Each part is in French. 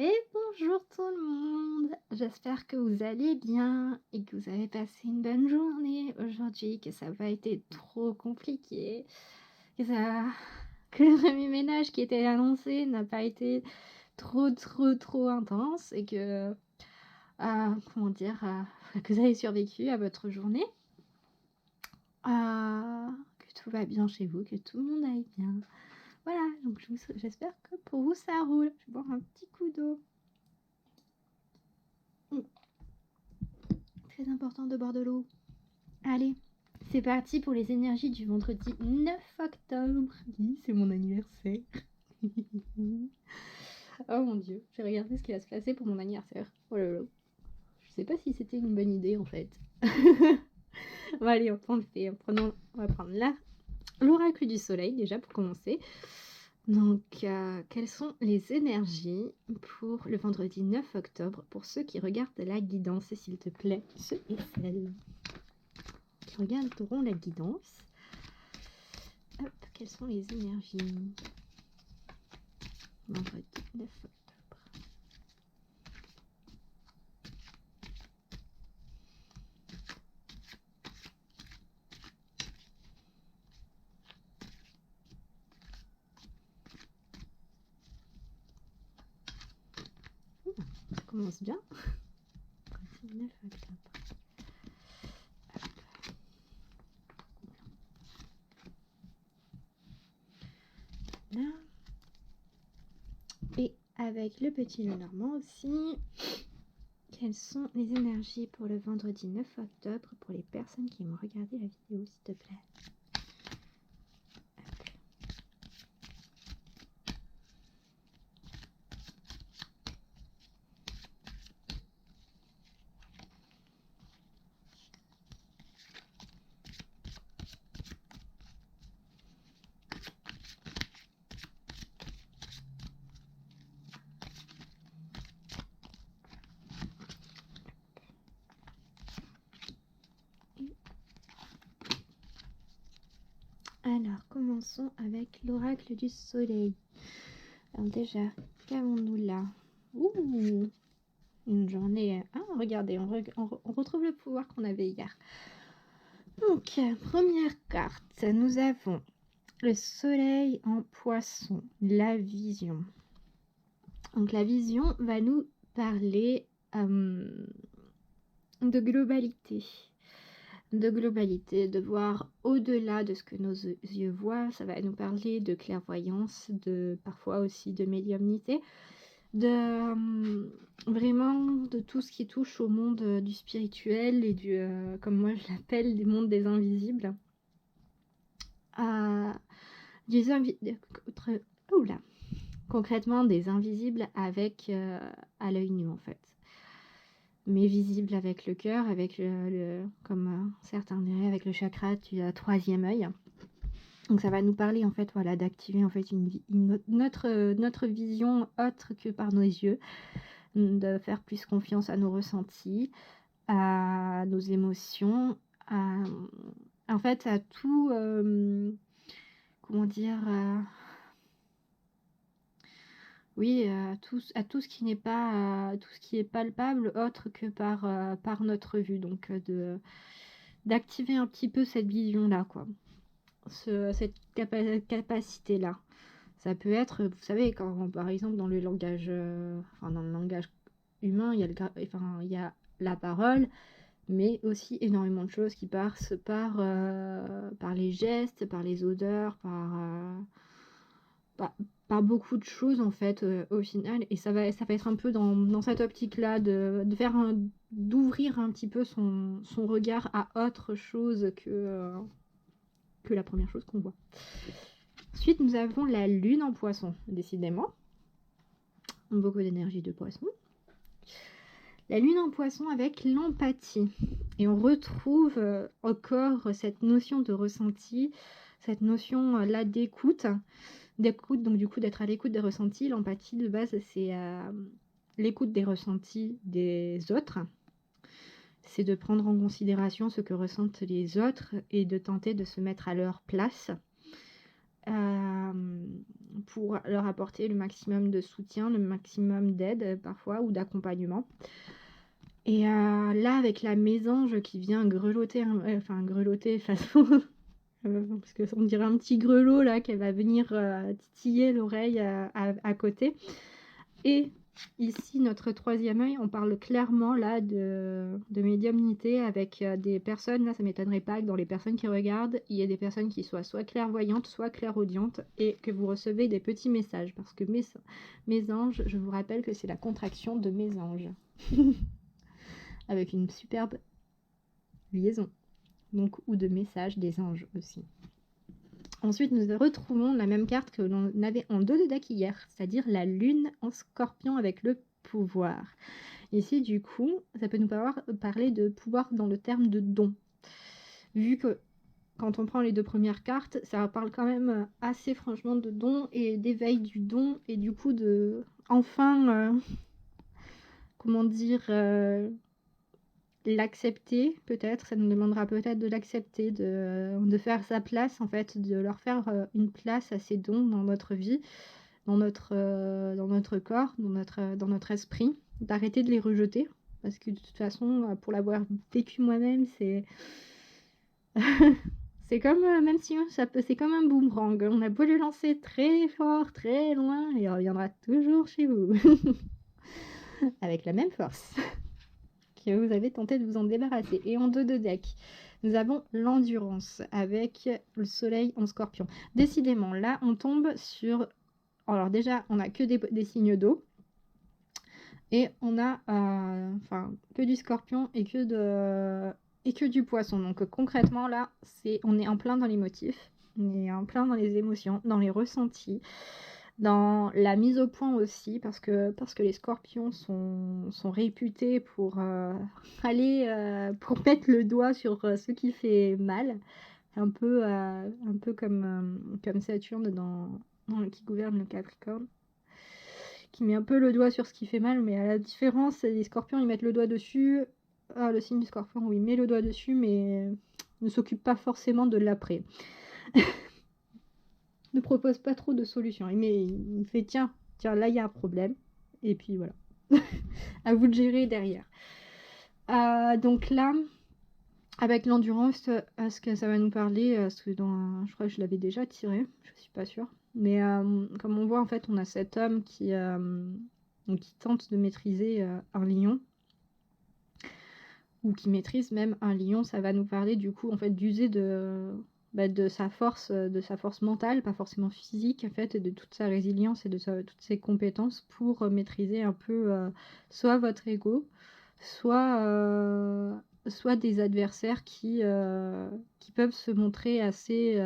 Et bonjour tout le monde, j'espère que vous allez bien et que vous avez passé une bonne journée aujourd'hui, que ça n'a pas été trop compliqué, que ça que le remue-ménage qui était annoncé n'a pas été trop intense et que, comment dire? Que vous avez survécu à votre journée. Que tout va bien chez vous, que tout le monde aille bien. Voilà, donc j'espère que pour vous ça roule. Je vais boire un petit coup d'eau. Très important de boire de l'eau. Allez, c'est parti pour les énergies du vendredi 9 octobre. Oui, c'est mon anniversaire. Oh mon dieu, j'ai regardé ce qui va se passer pour mon anniversaire. Oh là là. Je sais pas si c'était une bonne idée en fait. Bon allez, on va prendre là l'oracle du soleil déjà pour commencer. Donc, quelles sont les énergies pour le vendredi 9 octobre pour ceux qui regardent la guidance, s'il te plaît, ceux et celles qui regarderont la guidance. Hop, quelles sont les énergies vendredi 9 octobre. Ça commence bien. 9 octobre. Là. Et avec le petit Lenormand aussi. Quelles sont les énergies pour le vendredi 9 octobre pour les personnes qui vont regarder la vidéo, s'il te plaît? Alors, commençons avec l'oracle du soleil. Alors déjà, qu'avons-nous là? Ouh, une journée... Ah, regardez, on retrouve le pouvoir qu'on avait hier. Donc, première carte, nous avons le soleil en poisson, la vision. Donc, la vision va nous parler de globalité. De voir au-delà de ce que nos yeux voient. Ça va nous parler de clairvoyance, parfois aussi de médiumnité, vraiment de tout ce qui touche au monde du spirituel et comme moi je l'appelle, des mondes des invisibles. Concrètement des invisibles avec à l'œil nu en fait, mais visibles avec le cœur, avec comme certains diraient, avec le chakra du troisième œil. Donc ça va nous parler en fait, voilà, d'activer en fait notre vision autre que par nos yeux, de faire plus confiance à nos ressentis, à nos émotions, en fait à tout, comment dire, oui, à tout ce qui n'est pas, tout ce qui est palpable autre que par notre vue. Donc d'activer un petit peu cette vision-là, quoi. Cette capacité-là. Ça peut être, vous savez, quand par exemple dans le langage, dans le langage humain, il y a la parole, mais aussi énormément de choses qui passent par les gestes, par les odeurs, par beaucoup de choses en fait, au final. Et ça va être un peu dans cette optique-là d'ouvrir un petit peu son regard à autre chose que la première chose qu'on voit. Ensuite, nous avons la lune en poisson, décidément. Beaucoup d'énergie de poisson. La lune en poisson avec l'empathie. Et on retrouve encore cette notion de ressenti, cette notion là d'écoute, donc du coup d'être à l'écoute des ressentis. L'empathie de base, c'est l'écoute des ressentis des autres. C'est de prendre en considération ce que ressentent les autres et de tenter de se mettre à leur place. pour leur apporter le maximum de soutien, le maximum d'aide parfois ou d'accompagnement. Et là, avec la mésange qui vient grelotter, enfin grelotter façon, parce qu'on dirait un petit grelot là qui va venir titiller l'oreille à côté. Et ici, notre troisième œil, on parle clairement là de médiumnité avec des personnes, là ça m'étonnerait pas que dans les personnes qui regardent, il y ait des personnes qui soient soit clairvoyantes, soit clairaudientes, et que vous recevez des petits messages, parce que mésange, je vous rappelle que c'est la contraction de mésange, avec une superbe liaison, donc, ou de message des anges aussi. Ensuite, nous retrouvons la même carte que l'on avait en 2 de deck hier, c'est-à-dire la lune en scorpion avec le pouvoir. Ici, du coup, ça peut nous parler de pouvoir dans le terme de don. Vu que quand on prend les 2 premières cartes, ça parle quand même assez franchement de don et d'éveil du don, et du coup de enfin, comment dire, l'accepter peut-être, ça nous demandera peut-être de l'accepter, de faire sa place en fait, de leur faire une place à ces dons dans notre vie, dans notre corps, dans notre esprit, d'arrêter de les rejeter, parce que de toute façon, pour l'avoir vécu moi-même, c'est c'est comme, même si c'est comme un boomerang, on a beau le lancer très fort, très loin, il reviendra toujours chez vous, avec la même force. Que vous avez tenté de vous en débarrasser. Et en 2 de deck, nous avons l'endurance avec le soleil en scorpion. Décidément, là, on tombe sur... Alors déjà, on n'a que des signes d'eau. Et on a que du scorpion et que du poisson. Donc concrètement, là, on est en plein dans les motifs. On est en plein dans les émotions, dans les ressentis. Dans la mise au point aussi, parce que les scorpions sont réputés pour pour mettre le doigt sur ce qui fait mal, un peu comme Saturne qui gouverne le Capricorne, qui met un peu le doigt sur ce qui fait mal, mais à la différence, les scorpions ils mettent le doigt dessus, le signe du scorpion oui, met le doigt dessus, mais ne s'occupe pas forcément de l'après. Ne propose pas trop de solutions. Il fait tiens, là il y a un problème. Et puis voilà. À vous de gérer derrière. Donc là, avec l'endurance, ce que ça va nous parler, je crois que je l'avais déjà tiré, je suis pas sûre. Mais comme on voit, en fait, on a cet homme qui tente de maîtriser un lion. Ou qui maîtrise même un lion. Ça va nous parler du coup en fait d'user de sa force mentale, pas forcément physique en fait, et de toute sa résilience et de toutes ses compétences pour maîtriser un peu soit votre ego, soit des adversaires qui peuvent se montrer assez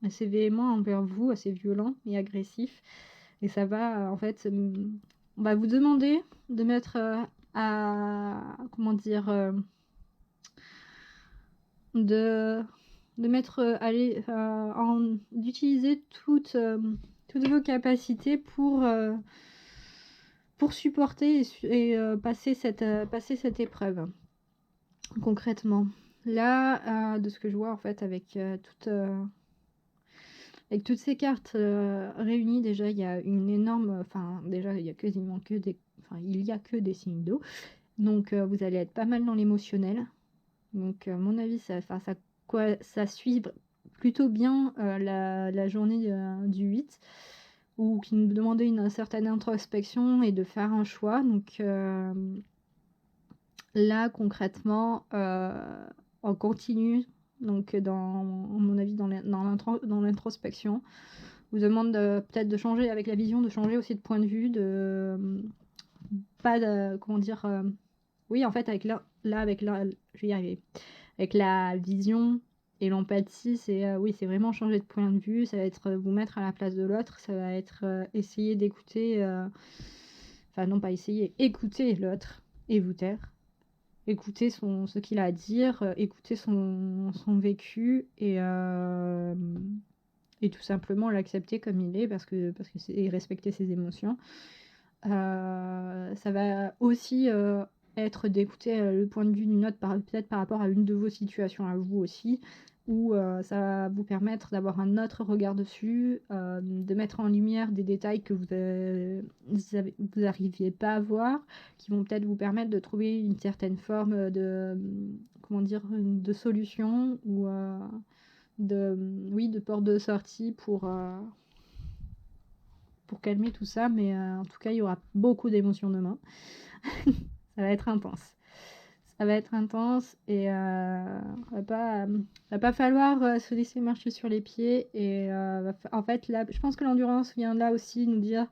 véhéments envers vous, assez violents et agressifs. Et ça va en fait, on va vous demander de mettre comment dire, de mettre d'utiliser toutes vos capacités pour supporter et passer cette épreuve concrètement. Là, de ce que je vois en fait avec toutes ces cartes réunies, déjà il y a une énorme, déjà il y a quasiment que des signes d'eau, donc vous allez être pas mal dans l'émotionnel. Donc à mon avis ça suit plutôt bien la journée du 8, ou qui nous demandait une certaine introspection et de faire un choix. Donc là concrètement on continue, donc à mon avis dans l'introspection. Vous demande peut-être de changer avec la vision, de changer aussi de point de vue, pas de comment dire, oui en fait avec je vais y arriver, avec la vision et l'empathie, c'est oui, c'est vraiment changer de point de vue, ça va être vous mettre à la place de l'autre, ça va être essayer d'écouter, non pas essayer, écouter l'autre et vous taire, écouter ce qu'il a à dire, écouter son vécu et tout simplement l'accepter comme il est, parce que c'est respecter ses émotions. Ça va aussi être d'écouter le point de vue d'une autre, peut-être par rapport à une de vos situations à vous aussi, où ça va vous permettre d'avoir un autre regard dessus, de mettre en lumière des détails que vous n'arriviez pas à voir, qui vont peut-être vous permettre de trouver une certaine forme de, comment dire, de solution ou oui, de porte de sortie pour calmer tout ça. Mais en tout cas, il y aura beaucoup d'émotions demain. Ça va être intense. Ça va être intense et va pas falloir se laisser marcher sur les pieds. Et en fait, là, je pense que l'endurance vient là aussi nous dire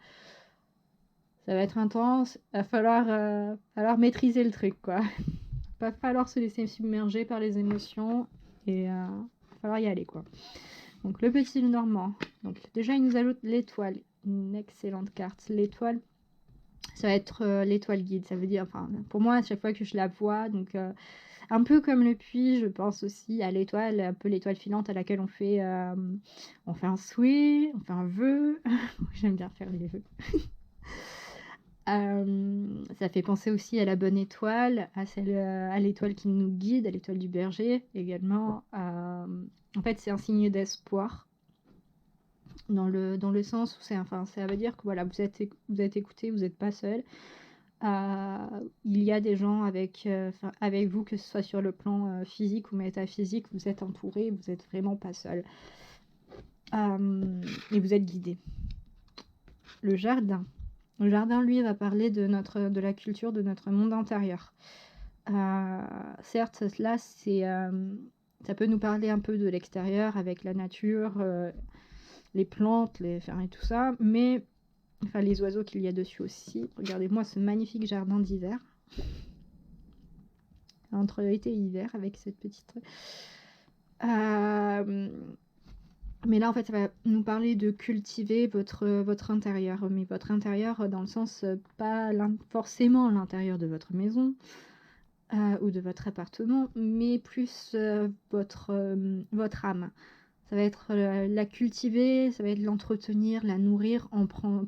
ça va être intense, va falloir maîtriser le truc, quoi. Va falloir se laisser submerger par les émotions et va falloir y aller, quoi. Donc le petit Normand. Donc déjà, il nous ajoute l'étoile, une excellente carte. L'étoile, ça va être l'étoile guide. Ça veut dire, enfin, pour moi, à chaque fois que je la vois, donc un peu comme le puits, je pense aussi à l'étoile, un peu l'étoile filante à laquelle on fait un souhait, on fait un vœu. J'aime bien faire les vœux. Ça fait penser aussi à la bonne étoile, à l'étoile qui nous guide, à l'étoile du berger également. En fait, c'est un signe d'espoir dans le sens où ça veut dire que voilà, vous êtes écouté, vous n'êtes pas seul. Il y a des gens avec vous, que ce soit sur le plan physique ou métaphysique, vous êtes entouré, vous n'êtes vraiment pas seul. Et vous êtes guidé. Le jardin. Le jardin, lui, va parler de la culture, de notre monde intérieur. Certes, là, ça peut nous parler un peu de l'extérieur, avec la nature, les plantes, et tout ça, mais enfin les oiseaux qu'il y a dessus aussi. Regardez-moi ce magnifique jardin d'hiver. Entre été et hiver, avec cette petite... Mais là, en fait, ça va nous parler de cultiver votre intérieur. Mais votre intérieur dans le sens, pas forcément l'intérieur de votre maison ou de votre appartement, mais plus votre âme. Ça va être la cultiver, ça va être l'entretenir, la nourrir,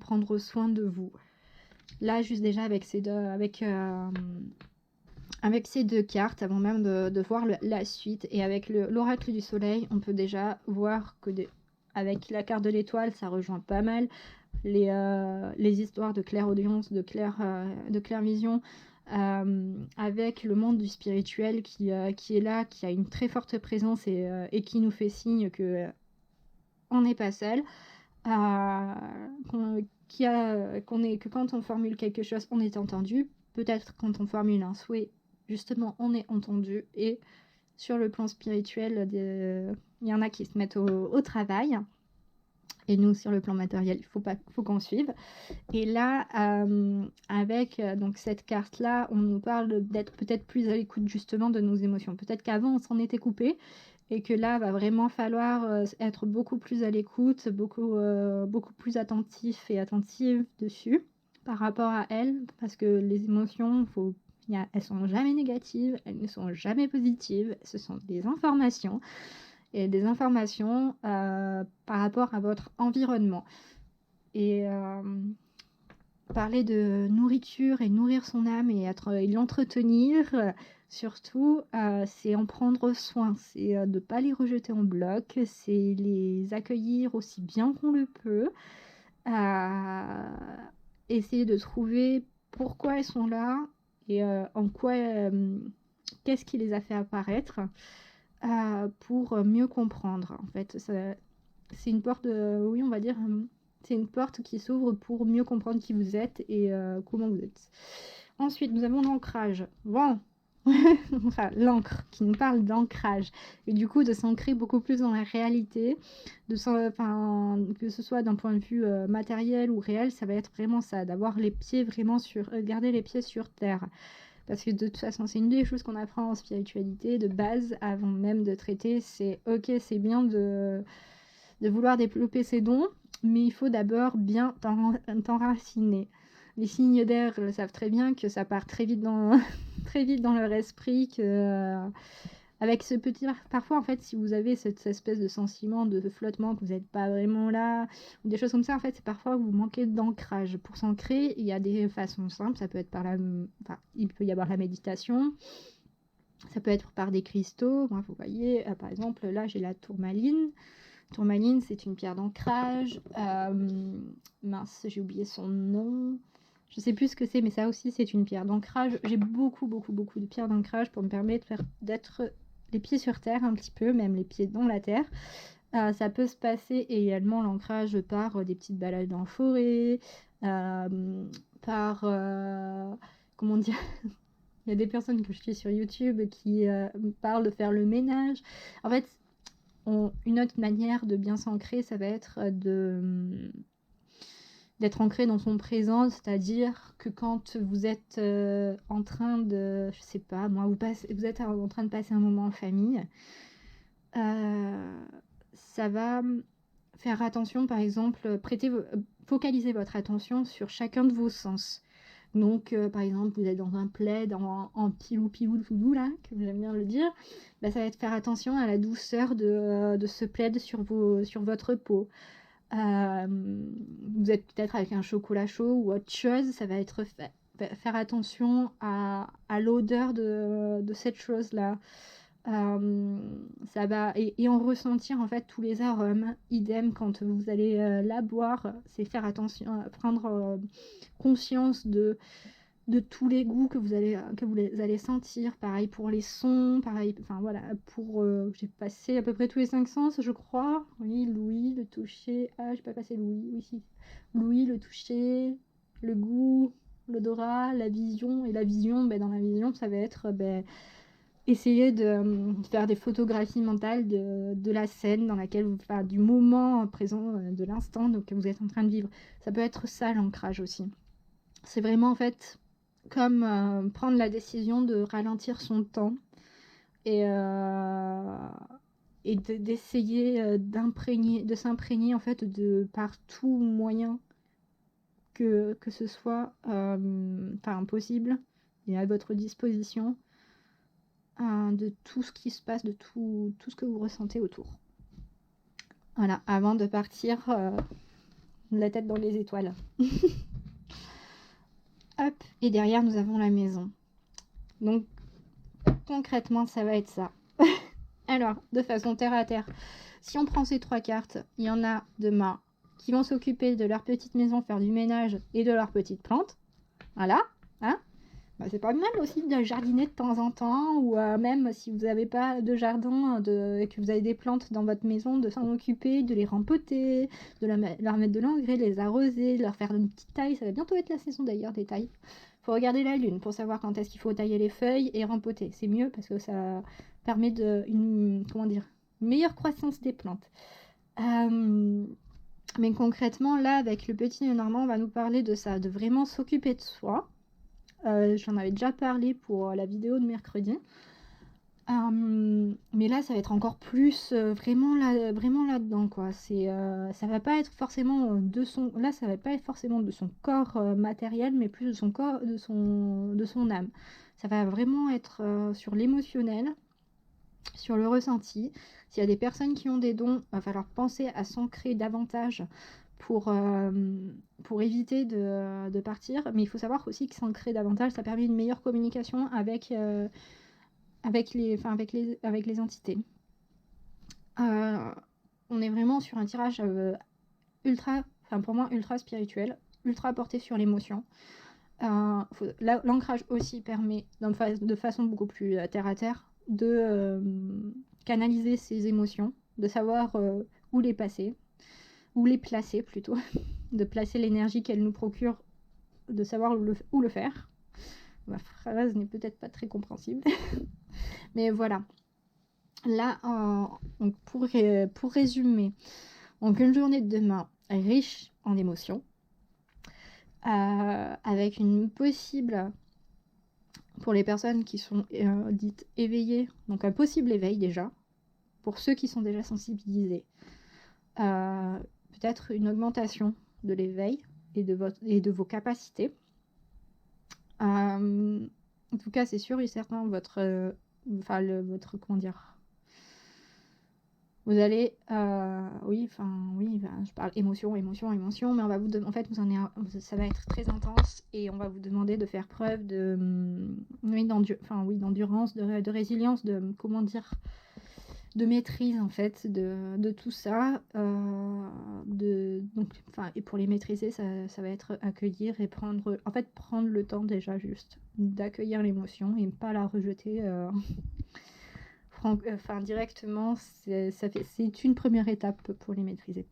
prendre soin de vous. Là, juste déjà avec ces deux cartes, avant même de voir la suite, et avec l'oracle du soleil, on peut déjà voir que avec la carte de l'étoile, ça rejoint pas mal les histoires de clairaudience, de clairvision, avec le monde du spirituel qui est là, qui a une très forte présence et qui nous fait signe que on n'est pas seul, que quand on formule quelque chose, on est entendu. Peut-être quand on formule un souhait, justement, on est entendu. Et sur le plan spirituel, il y en a qui se mettent au travail. Et nous, sur le plan matériel, il faut qu'on suive. Et là, avec donc cette carte-là, on nous parle d'être peut-être plus à l'écoute justement de nos émotions. Peut-être qu'avant, on s'en était coupé et que là, va vraiment falloir être beaucoup plus à l'écoute, beaucoup plus attentif et attentive dessus par rapport à elles. Parce que les émotions, elles sont jamais négatives, elles ne sont jamais positives, ce sont des informations. Et des informations par rapport à votre environnement. Et parler de nourriture et nourrir son âme et l'entretenir, surtout, c'est en prendre soin. C'est de ne pas les rejeter en bloc, c'est les accueillir aussi bien qu'on le peut. Essayer de trouver pourquoi elles sont là et en quoi... qu'est-ce qui les a fait apparaître. Pour mieux comprendre. En fait, c'est une porte, oui, on va dire, c'est une porte qui s'ouvre pour mieux comprendre qui vous êtes et comment vous êtes. Ensuite, nous avons l'ancrage. Bon, enfin, l'encre, qui nous parle d'ancrage. Et du coup, de s'ancrer beaucoup plus dans la réalité, que ce soit d'un point de vue matériel ou réel, ça va être vraiment ça, d'avoir les pieds vraiment garder les pieds sur terre. Parce que de toute façon, c'est une des choses qu'on apprend en spiritualité de base avant même de traiter. C'est ok, c'est bien de vouloir développer ses dons, mais il faut d'abord bien t'enraciner. Les signes d'air le savent très bien que ça part très vite dans, très vite dans leur esprit, que avec ce petit... Parfois, en fait, si vous avez cette espèce de sentiment de flottement, que vous n'êtes pas vraiment là, ou des choses comme ça, en fait, c'est parfois que vous manquez d'ancrage. Pour s'ancrer, il y a des façons simples. Ça peut être il peut y avoir la méditation. Ça peut être par des cristaux. Moi, vous voyez, par exemple, là, j'ai la tourmaline. Tourmaline, c'est une pierre d'ancrage. Mince, j'ai oublié son nom. Je sais plus ce que c'est, mais ça aussi, c'est une pierre d'ancrage. J'ai beaucoup de pierres d'ancrage pour me permettre d'être les pieds sur terre un petit peu, même les pieds dans la terre. Ça peut se passer également l'ancrage par des petites balades en forêt, par... comment dire. Il y a des personnes que je suis sur YouTube qui me parlent de faire le ménage. En fait, une autre manière de bien s'ancrer, ça va être d'être ancré dans son présent, c'est-à-dire que quand vous êtes en train de, je sais pas, moi, vous êtes en train de passer un moment en famille, ça va faire attention, par exemple, focaliser votre attention sur chacun de vos sens. Donc, par exemple, vous êtes dans un plaid en pilou-pilou-loulou, là, comme j'aime bien le dire, bah, ça va être faire attention à la douceur de ce plaid sur votre peau. Vous êtes peut-être avec un chocolat chaud ou autre chose, ça va être faire attention à l'odeur de cette chose-là. Ça va et en ressentir en fait tous les arômes. Idem quand vous allez la boire, c'est faire attention, prendre conscience de tous les goûts que vous allez sentir. Pareil pour les sons, pareil, enfin voilà, j'ai passé à peu près tous les 5 sens, je crois. Oui, l'ouïe, le toucher. Ah, j'ai pas passé l'ouïe, oui, si. L'ouïe, le toucher, le goût, l'odorat, la vision. Et la vision, dans la vision, ça va être essayer de faire des photographies mentales de la scène dans laquelle du moment présent, de l'instant que vous êtes en train de vivre. Ça peut être ça l'ancrage aussi. C'est vraiment en fait comme prendre la décision de ralentir son temps et d'essayer de s'imprégner en fait par tout moyen que ce soit possible et à votre disposition, de tout ce qui se passe, de tout ce que vous ressentez autour. Voilà, avant de partir la tête dans les étoiles. Hop, et derrière nous avons la maison. Donc concrètement ça va être ça. Alors, de façon terre à terre, si on prend ces 3 cartes, il y en a demain qui vont s'occuper de leur petite maison, faire du ménage et de leurs petites plantes. Voilà, hein. C'est pas mal aussi de jardiner de temps en temps, ou même si vous n'avez pas de jardin et que vous avez des plantes dans votre maison, de s'en occuper, de les rempoter, de leur mettre de l'engrais, de les arroser, de leur faire une petite taille. Ça va bientôt être la saison d'ailleurs des tailles. Faut regarder la lune pour savoir quand est-ce qu'il faut tailler les feuilles et rempoter. C'est mieux parce que ça permet une meilleure croissance des plantes. Mais concrètement, là, avec le petit Lenormand, on va nous parler de ça, de vraiment s'occuper de soi. J'en avais déjà parlé pour la vidéo de mercredi. Mais là, ça va être encore plus vraiment là-dedans, quoi. Ça va pas être forcément là, ça va pas être forcément de son corps matériel, mais plus de son corps, de son âme. Ça va vraiment être sur l'émotionnel, sur le ressenti. S'il y a des personnes qui ont des dons, il va falloir penser à s'ancrer davantage pour éviter de partir. Mais il faut savoir aussi que s'ancrer davantage, ça permet une meilleure communication avec les entités. On est vraiment sur un tirage pour moi, ultra spirituel, ultra porté sur l'émotion. L'ancrage aussi permet, de façon beaucoup plus terre à terre, de canaliser ses émotions, de savoir où les passer, où les placer plutôt, de placer l'énergie qu'elle nous procure, de savoir où le faire. Ma phrase n'est peut-être pas très compréhensible, mais voilà. Là, donc pour résumer, donc une journée de demain riche en émotions, avec une possible, pour les personnes qui sont dites éveillées, donc un possible éveil déjà, pour ceux qui sont déjà sensibilisés, peut-être une augmentation de l'éveil et de vos capacités. En tout cas, c'est sûr et certain, votre Vous allez, oui, je parle émotion, mais on va vous en fait, ça va être très intense et on va vous demander de faire preuve de, d'endurance, de résilience, de, comment dire, de maîtrise en fait de tout ça. Et pour les maîtriser, ça va être accueillir et prendre le temps déjà juste d'accueillir l'émotion et pas la rejeter. Directement, c'est une première étape pour les maîtriser.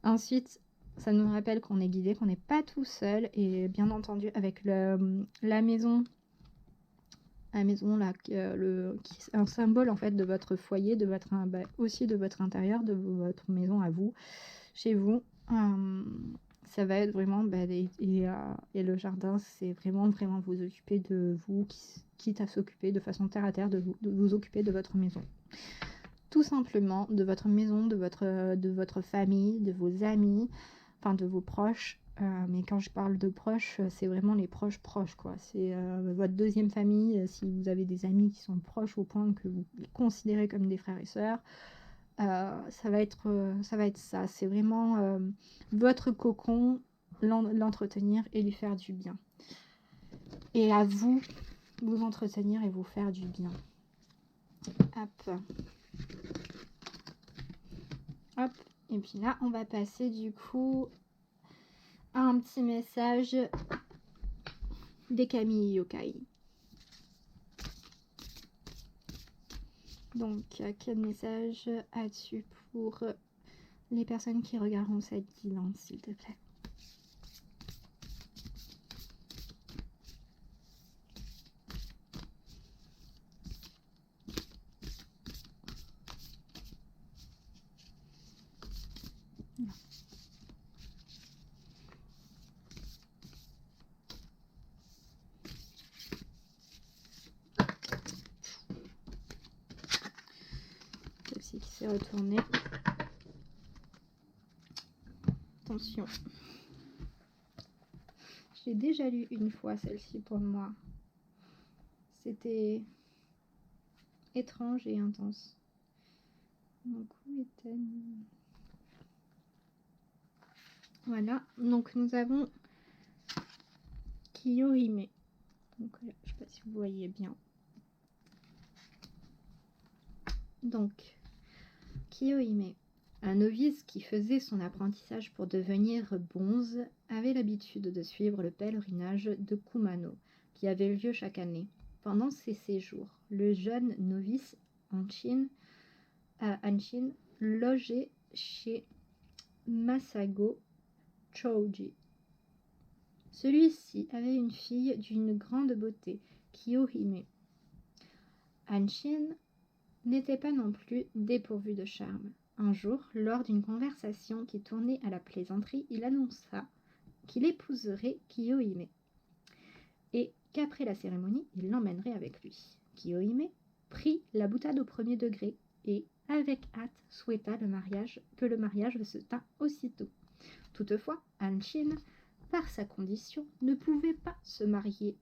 Ensuite, ça nous rappelle qu'on est guidé, qu'on n'est pas tout seul, et bien entendu avec la maison là, qui est un symbole en fait de votre foyer, aussi de votre intérieur, de votre maison à vous, chez vous. Ça va être vraiment, et le jardin, c'est vraiment vous occuper de vous, quitte à s'occuper de façon terre à terre de vous occuper de votre maison. Tout simplement, de votre maison, de votre famille, de vos amis, de vos proches. Mais quand je parle de proches, c'est vraiment les proches, quoi. C'est votre deuxième famille, si vous avez des amis qui sont proches au point que vous les considérez comme des frères et sœurs. Ça va être ça. C'est vraiment votre cocon, l'entretenir et lui faire du bien. Et à vous entretenir et vous faire du bien. Hop. Hop. Et puis là, on va passer du coup à un petit message des Kami Yokai. Donc, quel message as-tu pour les personnes qui regarderont cette guidance, s'il te plaît? Celle-ci qui s'est retournée. Attention. J'ai déjà lu une fois celle-ci pour moi. C'était étrange et intense. Donc, où est-elle? Voilà. Donc, nous avons Kiyohime. Donc, je ne sais pas si vous voyez bien. Donc, Kiyohime, un novice qui faisait son apprentissage pour devenir bonze, avait l'habitude de suivre le pèlerinage de Kumano, qui avait lieu chaque année. Pendant ces séjours, le jeune novice Hanshin logeait chez Masago Chouji. Celui-ci avait une fille d'une grande beauté, Kiyohime. Hanshin n'était pas non plus dépourvu de charme. Un jour, lors d'une conversation qui tournait à la plaisanterie, il annonça qu'il épouserait Kiyohime et qu'après la cérémonie, il l'emmènerait avec lui. Kiyohime prit la boutade au premier degré et, avec hâte, souhaita que le mariage se tînt aussitôt. Toutefois, Hanshin, par sa condition, ne pouvait pas se marier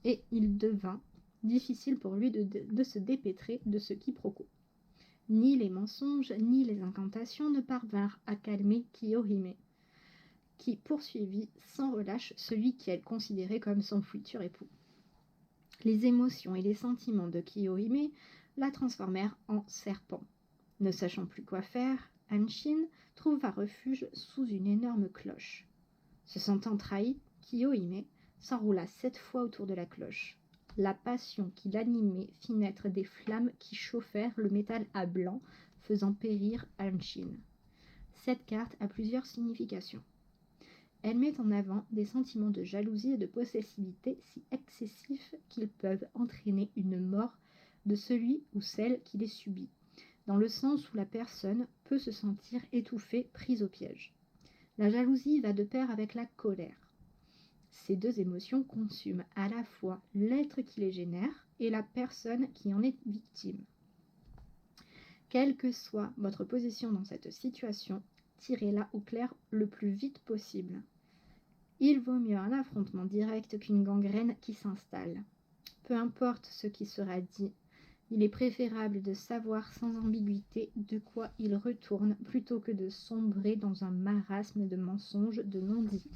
et il devint difficile pour lui de se dépêtrer de ce quiproquo. Ni les mensonges, ni les incantations ne parvinrent à calmer Kiyohime, qui poursuivit sans relâche celui qu'elle considérait comme son futur époux. Les émotions et les sentiments de Kiyohime la transformèrent en serpent. Ne sachant plus quoi faire, Hanshin trouva refuge sous une énorme cloche. Se sentant trahi, Kiyohime s'enroula 7 fois autour de la cloche. La passion qui l'animait fit naître des flammes qui chauffèrent le métal à blanc, faisant périr Hanshin. Cette carte a plusieurs significations. Elle met en avant des sentiments de jalousie et de possessivité si excessifs qu'ils peuvent entraîner une mort de celui ou celle qui les subit, dans le sens où la personne peut se sentir étouffée, prise au piège. La jalousie va de pair avec la colère. Ces deux émotions consument à la fois l'être qui les génère et la personne qui en est victime. Quelle que soit votre position dans cette situation, tirez-la au clair le plus vite possible. Il vaut mieux un affrontement direct qu'une gangrène qui s'installe. Peu importe ce qui sera dit, Il est préférable de savoir sans ambiguïté de quoi il retourne plutôt que de sombrer dans un marasme de mensonges, de non-dits,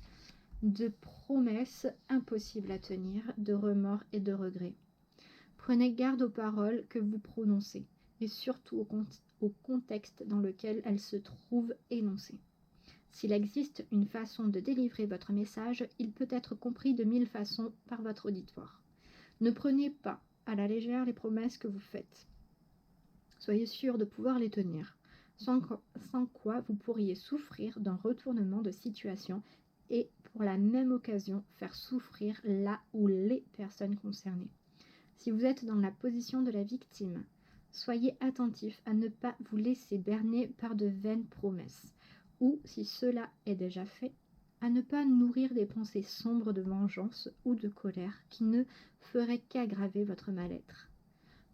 de promesses impossibles à tenir, de remords et de regrets. Prenez garde aux paroles que vous prononcez et surtout au contexte dans lequel elles se trouvent énoncées. S'il existe une façon de délivrer votre message, il peut être compris de 1000 façons par votre auditoire. Ne prenez pas à la légère les promesses que vous faites. Soyez sûr de pouvoir les tenir, sans quoi vous pourriez souffrir d'un retournement de situation et pour la même occasion faire souffrir la ou les personnes concernées. Si vous êtes dans la position de la victime, soyez attentif à ne pas vous laisser berner par de vaines promesses, ou, si cela est déjà fait, à ne pas nourrir des pensées sombres de vengeance ou de colère qui ne feraient qu'aggraver votre mal-être.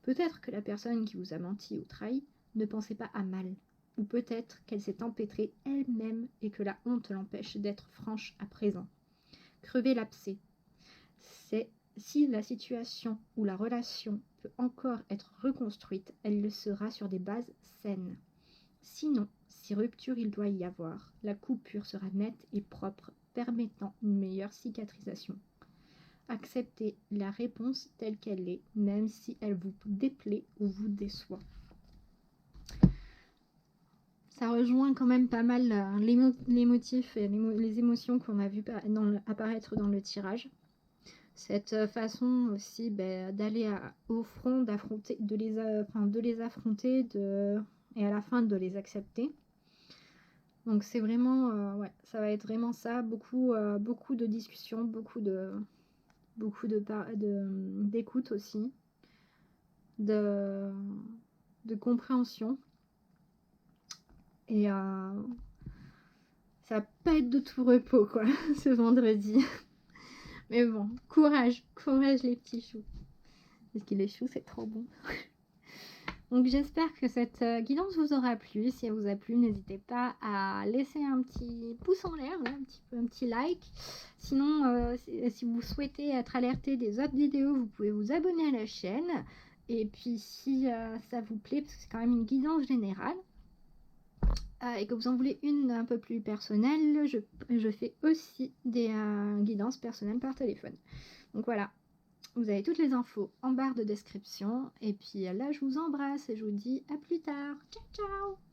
Peut-être que la personne qui vous a menti ou trahi ne pensait pas à mal, ou peut-être qu'elle s'est empêtrée elle-même et que la honte l'empêche d'être franche à présent. Crevez l'abcès. Si la situation ou la relation peut encore être reconstruite, elle le sera sur des bases saines. Sinon, si rupture il doit y avoir, la coupure sera nette et propre, permettant une meilleure cicatrisation. Acceptez la réponse telle qu'elle est, même si elle vous déplaît ou vous déçoit. Ça rejoint quand même pas mal les motifs et les émotions qu'on a vu apparaître dans le tirage. Cette façon aussi d'aller au front, de les affronter et à la fin de les accepter. Donc c'est vraiment, ça va être vraiment ça, beaucoup de discussions, beaucoup d'écoute aussi, de compréhension. Et ça va pas être de tout repos quoi, ce vendredi. Mais bon, courage les petits choux. Parce que les choux c'est trop bon. Donc j'espère que cette guidance vous aura plu. Si elle vous a plu, n'hésitez pas à laisser un petit pouce en l'air, un petit like. Sinon, si vous souhaitez être alerté des autres vidéos, vous pouvez vous abonner à la chaîne. Et puis si ça vous plaît, parce que c'est quand même une guidance générale, et que vous en voulez une un peu plus personnelle, je fais aussi des guidances personnelles par téléphone. Donc voilà. Vous avez toutes les infos en barre de description. Et puis là, je vous embrasse et je vous dis à plus tard. Ciao, ciao!